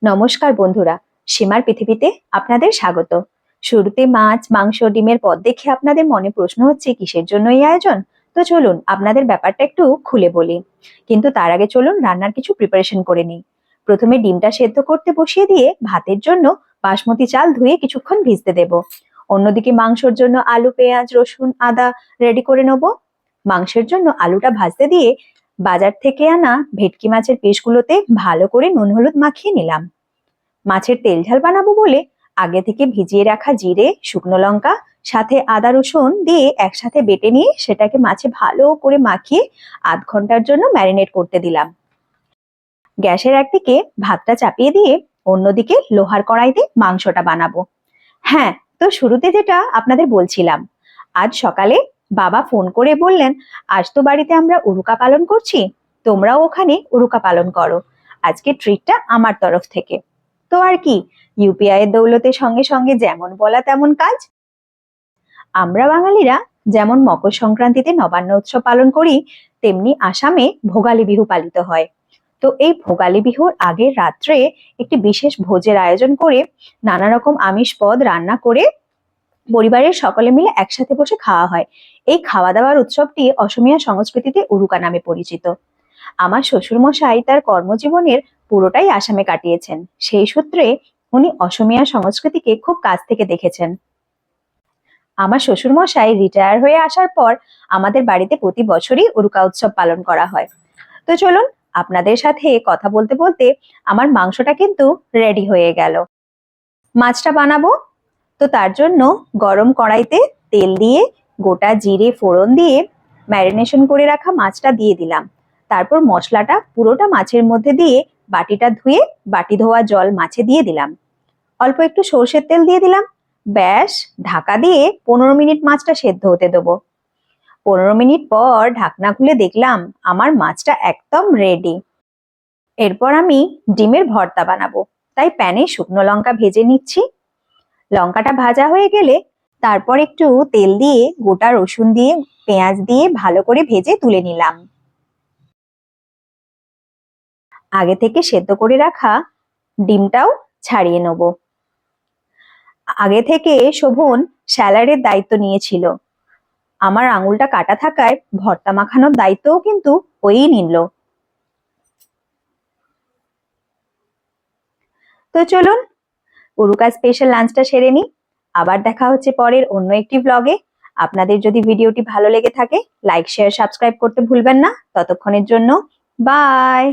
নমস্কার বন্ধুরা, সীমার পৃথিবীতে আপনাদের স্বাগত। শুরুতে মাছ, মাংস, ডিমের পদ দেখে আপনাদের মনে প্রশ্ন হচ্ছে কিসের জন্য এই আয়োজন। তো চলুন আপনাদের ব্যাপারটা একটু খুলে বলি, কিন্তু তার আগে চলুন রান্নার কিছু প্রিপারেশন করে নিই। প্রথমে ডিমটা সেদ্ধ করতে বসিয়ে দিয়ে ভাতের জন্য বাসমতি চাল ধুয়ে কিছুক্ষণ ভিজতে দেব। অন্যদিকে মাংসের জন্য আলু, পেঁয়াজ, রসুন, আদা রেডি করে নেব। মাংসের জন্য আলুটা ভাজতে দিয়ে বাজার থেকে আনা ভেটকি মাছের পিসগুলোতে ভালো করে নুন হলুদ মাখিয়ে নিলাম। মাছের তেল ঝাল বানাবো বলে আগে থেকে ভিজিয়ে রাখা জিরে, শুকনো লঙ্কা সাথে আদা রসুন দিয়ে একসাথে বেটে নিয়ে সেটাকে মাছে ভালো করে মাখিয়ে আধ ঘন্টার জন্য ম্যারিনেট করতে দিলাম। গ্যাসের একদিকে ভাতটা চাপিয়ে দিয়ে অন্যদিকে লোহার কড়াইতে মাংসটা বানাবো। হ্যাঁ, তো শুরুতে যেটা আপনাদের বলছিলাম, আজ সকালে বাবা ফোন করে বললেন, আজ তো বাড়িতে আমরা উরুকা পালন করছি, তোমরাও ওখানে উরুকা পালন করো, আজকে ট্রিটটা আমার তরফ থেকে। তো আর কি, ইউপিআই এর দৌলতে সঙ্গে সঙ্গে যেমন বলা তেমন কাজ। আমরা বাঙালিরা যেমন মকর সংক্রান্তিতে নবান্ন উৎসব পালন করি, তেমনি আসামে ভোগালী বিহু পালিত হয়। তো এই ভোগালী বিহুর আগের রাত্রে একটি বিশেষ ভোজের আয়োজন করে নানা রকম আমিষ পদ রান্না করে পরিবারের সকলে মিলে একসাথে বসে খাওয়া হয়। এই খাওয়া দাওয়ার উৎসবটি অসমীয়া সংস্কৃতিতে উরুকা নামে পরিচিত। আমার শ্বশুরমশাই তার কর্মজীবনের পুরোটাই আসামে কাটিয়েছেন, সেই সূত্রে উনি অসমীয়া সংস্কৃতিকে খুব কাছ থেকে দেখেছেন। আমার শ্বশুরমশাই রিটায়ার হয়ে আসার পর আমাদের বাড়িতে প্রতি বছরই উরুকা উৎসব পালন করা হয়। তো চলুন আপনাদের সাথে কথা বলতে বলতে আমার মাংসটা কিন্তু রেডি হয়ে গেল। মাছটা বানাবো, তো তার জন্য গরম কড়াইতে তেল দিয়ে গোটা জিরে ফোড়ন দিয়ে ম্যারিনেশন করে রাখা মাছটা দিয়ে দিলাম। তারপর মশলাটা পুরোটা মাছের মধ্যে দিয়ে বাটিটা ধুয়ে বাটি ধোয়া জল মাছে দিয়ে দিলাম। অল্প একটু সর্ষের তেল দিয়ে দিলাম। ব্যাস, ঢাকা দিয়ে 15 মিনিট মাছটা সেদ্ধ হতে দেবো। 15 মিনিট পর ঢাকনা খুলে দেখলাম আমার মাছটা একদম রেডি। এরপর আমি ডিমের ভর্তা বানাবো, তাই প্যানে শুকনো লঙ্কা ভেজে নিচ্ছি। লঙ্কাটা ভাজা হয়ে গেলে তারপর একটু তেল দিয়ে গোটা রসুন দিয়ে পেঁয়াজ দিয়ে ভালো করে ভেজে তুলে নিলাম। আগে থেকে সেদ্ধ করে রাখা ডিমটাও ছাড়িয়ে নেব। আগে থেকে শোভন স্যালাডের দায়িত্ব নিয়েছিল, আমার আঙুলটা কাটা থাকায় ভর্তা মাখানোর দায়িত্বও কিন্তু ওই নিল। তো চলুন উরুকা স্পেশাল লাঞ্চটা সেরে নিই। আবার দেখা হচ্ছে পরের অন্য একটি ব্লগে। আপনাদের যদি ভিডিওটি ভালো লেগে থাকে লাইক, শেয়ার, সাবস্ক্রাইব করতে ভুলবেন না। ততক্ষণের জন্য বাই।